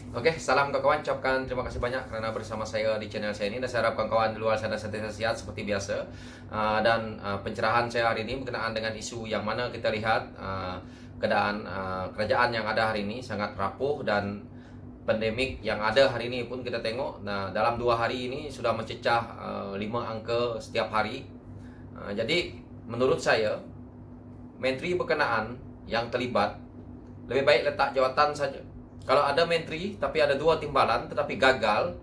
Oke, salam kawan-kawan. Ucapkan terima kasih banyak karena bersama saya di channel saya ini. Dan saya harap kawan-kawan di luar sana senantiasa sehat seperti biasa. Pencerahan saya hari ini berkenaan dengan isu yang mana kita lihat keadaan kerajaan yang ada hari ini sangat rapuh, dan pandemik yang ada hari ini pun kita tengok. Nah, dalam 2 hari ini sudah mencecah 5 angka setiap hari. Jadi menurut saya, menteri berkenaan yang terlibat lebih baik letak jawatan saja. Kalau ada menteri tapi ada 2 timbalan tetapi gagal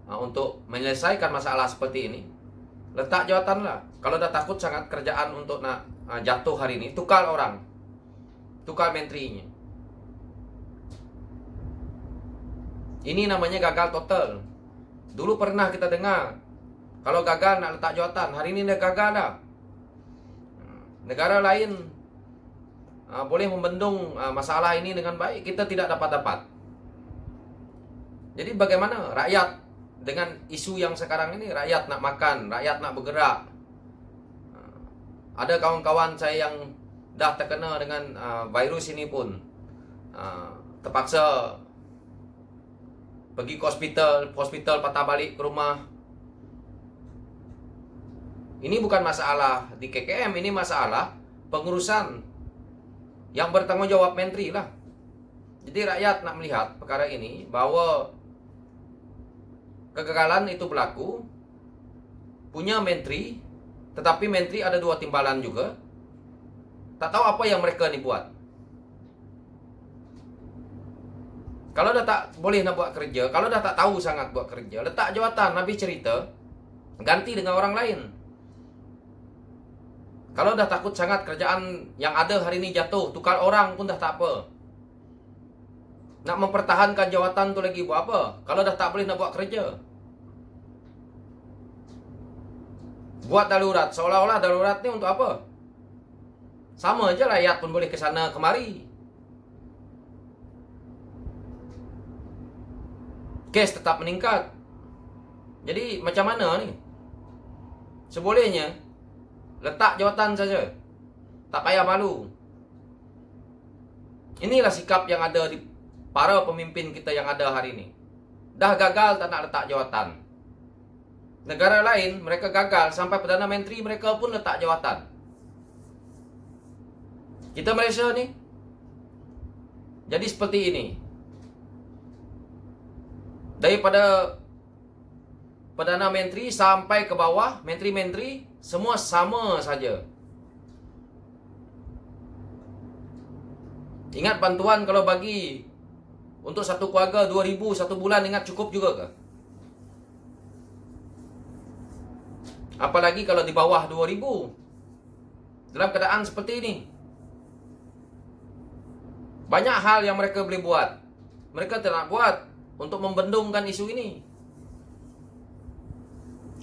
untuk menyelesaikan masalah seperti ini, letak jawatanlah. Kalau dah takut sangat kerjaan untuk nak jatuh hari ini, tukar orang, tukar menterinya. Ini namanya gagal total. Dulu pernah kita dengar, kalau gagal nak letak jawatan, hari ini dah gagal dah. Negara lain boleh membendung masalah ini dengan baik, kita tidak dapat. Jadi bagaimana rakyat dengan isu yang sekarang ini? Rakyat nak makan, rakyat nak bergerak. Ada kawan-kawan saya yang dah terkena dengan virus ini pun terpaksa pergi ke hospital patah balik ke rumah. Ini bukan masalah di KKM, ini masalah pengurusan yang bertanggung jawab menteri lah. Jadi rakyat nak melihat perkara ini, bahwa kegagalan itu berlaku, punya menteri, tetapi menteri ada 2 timbalan juga. Tak tahu apa yang mereka ni buat. Kalau dah tak boleh nak buat kerja, kalau dah tak tahu sangat buat kerja, letak jawatan, habis cerita, ganti dengan orang lain. Kalau dah takut sangat kerjaan yang ada hari ini jatuh, tukar orang pun dah tak apa. Nak mempertahankan jawatan tu lagi buat apa? Kalau dah tak boleh nak buat kerja. Buat darurat, seolah-olah darurat ni untuk apa? Sama aja rakyat pun boleh ke sana kemari. Kes tetap meningkat. Jadi macam mana ni? Sebolehnya letak jawatan saja, tak payah malu. Inilah sikap yang ada di para pemimpin kita yang ada hari ini. Dah gagal tak nak letak jawatan. Negara lain mereka gagal sampai Perdana Menteri mereka pun letak jawatan. Kita Malaysia ni jadi seperti ini. Daripada Perdana Menteri sampai ke bawah, menteri-menteri semua sama saja. Ingat bantuan kalau bagi untuk satu keluarga 2,000 satu bulan, ingat cukup juga ke? Apalagi kalau di bawah 2,000. Dalam keadaan seperti ini, banyak hal yang mereka boleh buat. Mereka tidak buat untuk membendungkan isu ini.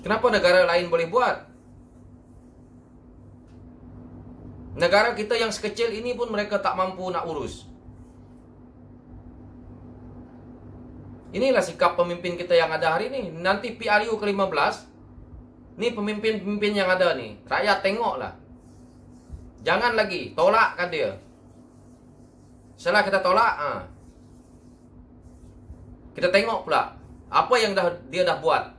Kenapa negara lain boleh buat? Negara kita yang sekecil ini pun mereka tak mampu nak urus. Inilah sikap pemimpin kita yang ada hari ini. Nanti PRU ke-15, ni pemimpin-pemimpin yang ada ni, rakyat tengoklah. Jangan lagi tolakkan dia. Setelah kita tolak, kita tengok pula apa yang dia dah buat.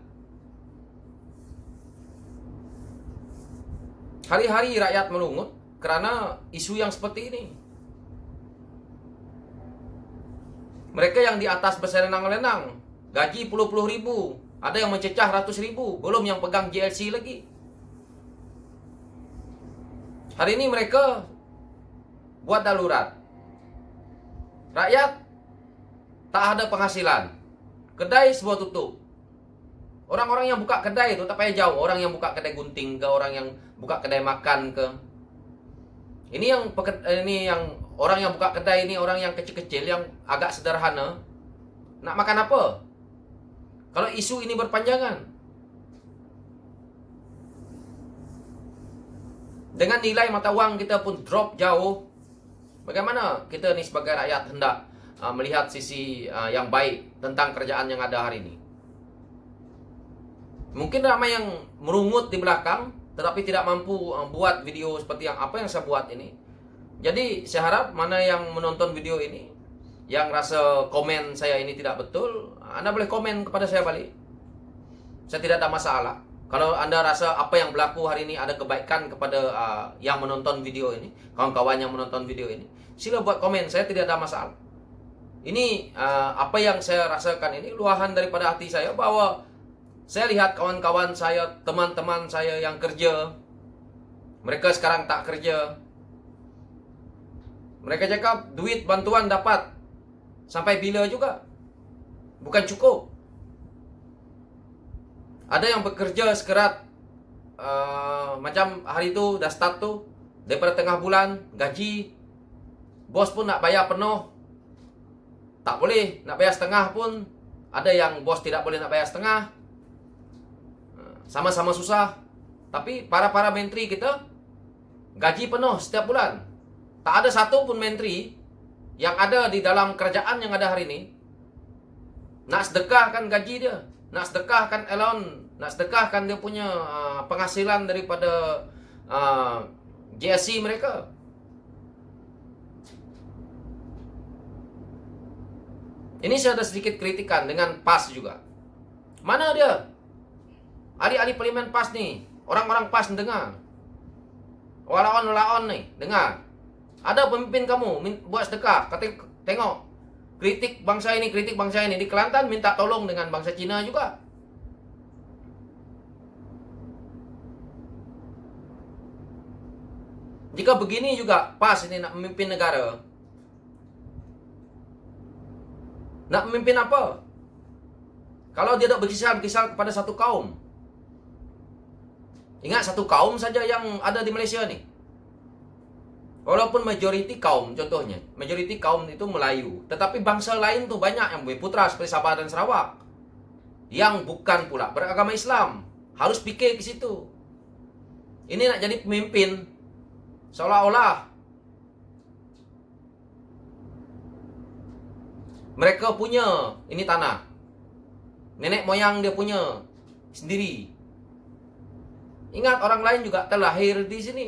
Hari-hari rakyat melungut kerana isu yang seperti ini. Mereka yang di atas bersenang-lenang, gaji puluh-puluh ribu, ada yang mencecah ratus ribu, belum yang pegang GLC lagi. Hari ini mereka buat darurat. Rakyat tak ada penghasilan. Kedai semua tutup. Orang-orang yang buka kedai itu tak payah jauh. Orang yang buka kedai gunting ke, orang yang buka kedai makan ke. Ini yang orang yang buka kedai ini, orang yang kecil-kecil, yang agak sederhana. Nak makan apa? Kalau isu ini berpanjangan. Dengan nilai mata wang kita pun drop jauh. Bagaimana kita ni sebagai rakyat hendak melihat sisi yang baik tentang kerjaan yang ada hari ini? Mungkin ramai yang merungut di belakang, tetapi tidak mampu buat video seperti apa yang saya buat ini. Jadi saya harap mana yang menonton video ini, yang rasa komen saya ini tidak betul, Anda boleh komen kepada saya balik. Saya tidak ada masalah. Kalau Anda rasa apa yang berlaku hari ini ada kebaikan kepada yang menonton video ini, kawan-kawan yang menonton video ini, sila buat komen, saya tidak ada masalah. Ini apa yang saya rasakan ini luahan daripada hati saya, bahwa saya lihat kawan-kawan saya, teman-teman saya yang kerja, mereka sekarang tak kerja. Mereka cakap duit bantuan dapat sampai bila juga, bukan cukup. Ada yang bekerja sekerat macam hari itu dah start tu, daripada tengah bulan gaji, bos pun nak bayar penuh, tak boleh nak bayar setengah pun. Ada yang bos tidak boleh nak bayar setengah, sama-sama susah. Tapi para menteri kita gaji penuh setiap bulan. Tak ada satu pun menteri yang ada di dalam kerajaan yang ada hari ini nak sedekahkan gaji dia, nak sedekahkan allowance, nak sedekahkan dia punya penghasilan daripada GSC mereka. Ini saya ada sedikit kritikan dengan PAS juga. Mana dia? Ahli-ahli parlimen PAS nih, orang-orang PAS dengar. Walaon nih, dengar. Ada pemimpin kamu buat sedekah, tengok. Kritik bangsa ini, di Kelantan minta tolong dengan bangsa Cina juga. Jika begini juga PAS ini nak memimpin negara, nak memimpin apa? Kalau dia tak berkisar kepada satu kaum. Ingat, satu kaum saja yang ada di Malaysia nih. Walaupun majoriti kaum, contohnya majoriti kaum itu Melayu, tetapi bangsa lain tuh banyak yang Putra seperti Sabah dan Sarawak yang bukan pula beragama Islam. Harus fikir ke situ. Ini nak jadi pemimpin seolah-olah mereka punya ini tanah, nenek moyang dia punya sendiri. Ingat, orang lain juga terlahir di sini.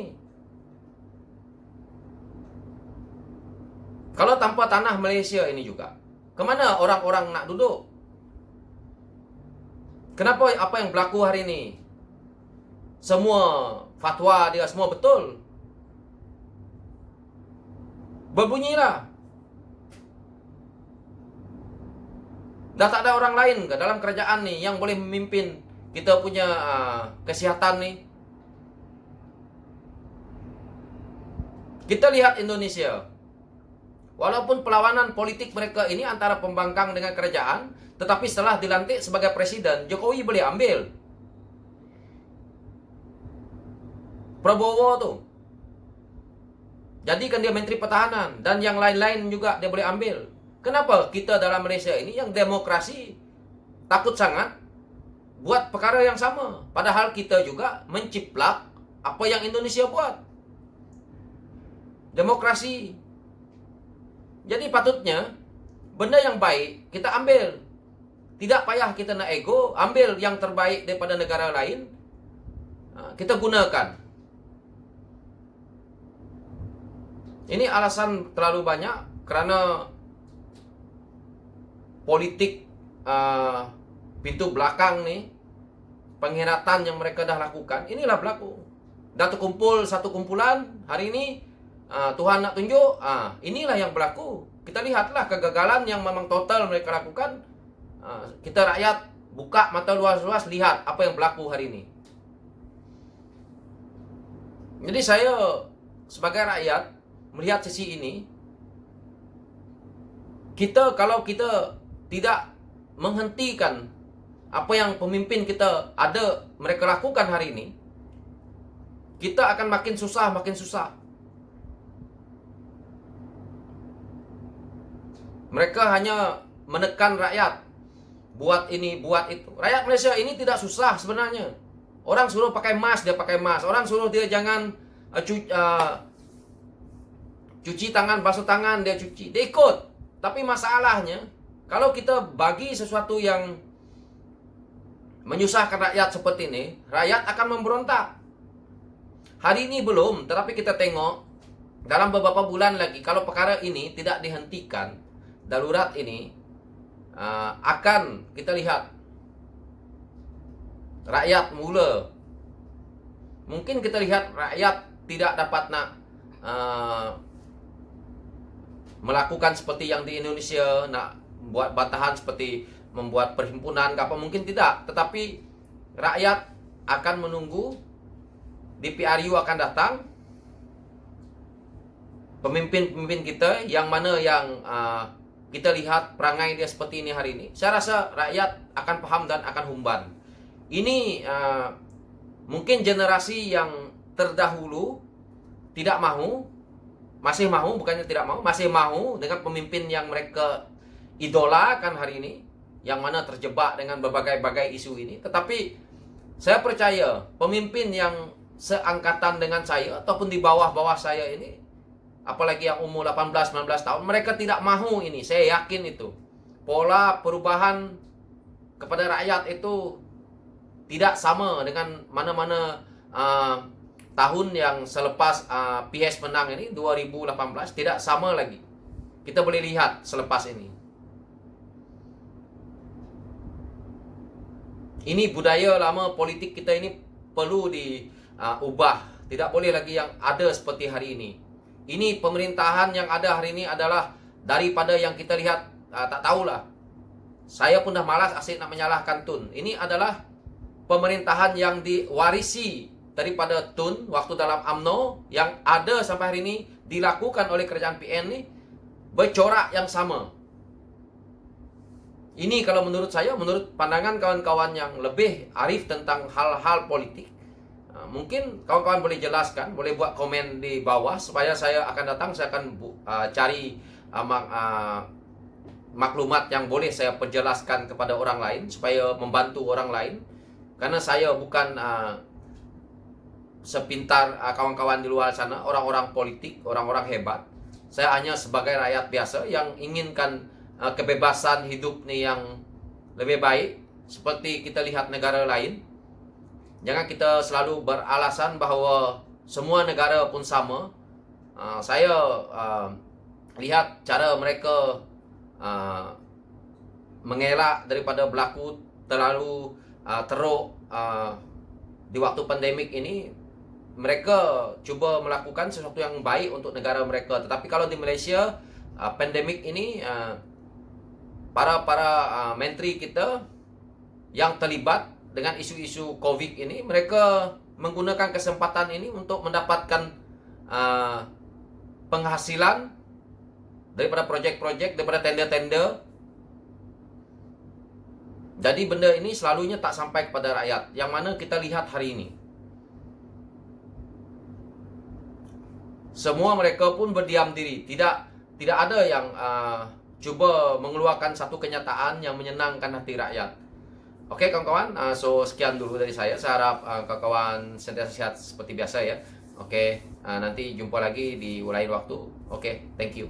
Kalau tanpa tanah Malaysia ini juga, kemana orang-orang nak duduk? Kenapa apa yang berlaku hari ini? Semua fatwa dia semua betul. Berbunyilah. Dah tak ada orang lain ke dalam kerajaan nih yang boleh memimpin kita punya kesihatan nih. Kita lihat Indonesia. Walaupun perlawanan politik mereka ini antara pembangkang dengan kerajaan, tetapi setelah dilantik sebagai presiden, Jokowi boleh ambil. Prabowo tuh, jadikan dia menteri pertahanan, dan yang lain-lain juga dia boleh ambil. Kenapa kita dalam Malaysia ini yang demokrasi takut sangat buat perkara yang sama, padahal kita juga menciplak apa yang Indonesia buat. Demokrasi. Jadi patutnya benda yang baik kita ambil. Tidak payah kita nak ego, ambil yang terbaik daripada negara lain, kita gunakan. Ini alasan terlalu banyak kerana politik pintu belakang nih, pengkhianatan yang mereka dah lakukan, inilah berlaku. Dah terkumpul satu kumpulan hari ini, Tuhan nak tunjuk, inilah yang berlaku. Kita lihatlah kegagalan yang memang total mereka lakukan. Kita rakyat buka mata luas-luas, lihat apa yang berlaku hari ini. Jadi saya sebagai rakyat melihat sisi ini, kalau kita tidak menghentikan apa yang pemimpin kita mereka lakukan hari ini, kita akan makin susah. Mereka hanya menekan rakyat, buat ini, buat itu. Rakyat Malaysia ini tidak susah sebenarnya. Orang suruh pakai mask, dia pakai mask. Orang suruh dia jangan cuci tangan, basuh tangan, dia cuci. Dia ikut. Tapi masalahnya, kalau kita bagi sesuatu yang menyusahkan rakyat seperti ini, rakyat akan memberontak. Hari ini belum, tetapi kita tengok dalam beberapa bulan lagi, kalau perkara ini tidak dihentikan, darurat ini akan kita lihat rakyat mungkin kita lihat rakyat tidak dapat melakukan seperti yang di Indonesia, nak buat batahan seperti membuat perhimpunan apa, mungkin tidak, tetapi rakyat akan menunggu DPRU akan datang, pemimpin-pemimpin kita yang mana yang kita lihat perangai dia seperti ini hari ini. Saya rasa rakyat akan paham dan akan humban. Ini mungkin generasi yang terdahulu tidak masih mau, bukannya tidak mau, masih mau dengan pemimpin yang mereka idolakan hari ini, yang mana terjebak dengan berbagai-bagai isu ini. Tetapi saya percaya pemimpin yang seangkatan dengan saya ataupun di bawah-bawah saya ini, apalagi yang umur 18-19 tahun, mereka tidak mahu ini. Saya yakin itu. Pola perubahan kepada rakyat itu tidak sama dengan mana-mana tahun yang selepas PS menang ini, 2018, tidak sama lagi. Kita boleh lihat selepas ini. Ini budaya lama politik kita ini perlu diubah. Tidak boleh lagi yang ada seperti hari ini. Ini pemerintahan yang ada hari ini adalah daripada yang kita lihat, tak tahulah. Saya pun dah malas asyik nak menyalahkan Tun. Ini adalah pemerintahan yang diwarisi daripada Tun waktu dalam UMNO, yang ada sampai hari ini dilakukan oleh kerajaan PN ini bercorak yang sama. Ini kalau menurut saya, menurut pandangan kawan-kawan yang lebih arif tentang hal-hal politik, mungkin kawan-kawan boleh jelaskan, boleh buat komen di bawah supaya saya akan datang, saya akan cari maklumat yang boleh saya perjelaskan kepada orang lain supaya membantu orang lain. Karena saya bukan sepintar kawan-kawan di luar sana, orang-orang politik, orang-orang hebat. Saya hanya sebagai rakyat biasa yang inginkan kebebasan hidup nih yang lebih baik, seperti kita lihat negara lain. Jangan kita selalu beralasan bahwa semua negara pun sama. Saya lihat cara mereka mengelak daripada berlaku terlalu teruk di waktu pandemik ini. Mereka cuba melakukan sesuatu yang baik untuk negara mereka. Tetapi kalau di Malaysia, pandemik ini, para menteri kita yang terlibat dengan isu-isu COVID ini, mereka menggunakan kesempatan ini untuk mendapatkan penghasilan daripada projek-projek, daripada tender-tender. Jadi benda ini selalunya tak sampai kepada rakyat, yang mana kita lihat hari ini. Semua mereka pun berdiam diri, tidak ada yang cuba mengeluarkan satu kenyataan yang menyenangkan hati rakyat. Oke kawan-kawan, so sekian dulu dari saya. Saya harap kawan-kawan sentiasa sehat seperti biasa ya. Oke, nanti jumpa lagi di lain waktu. Oke, thank you.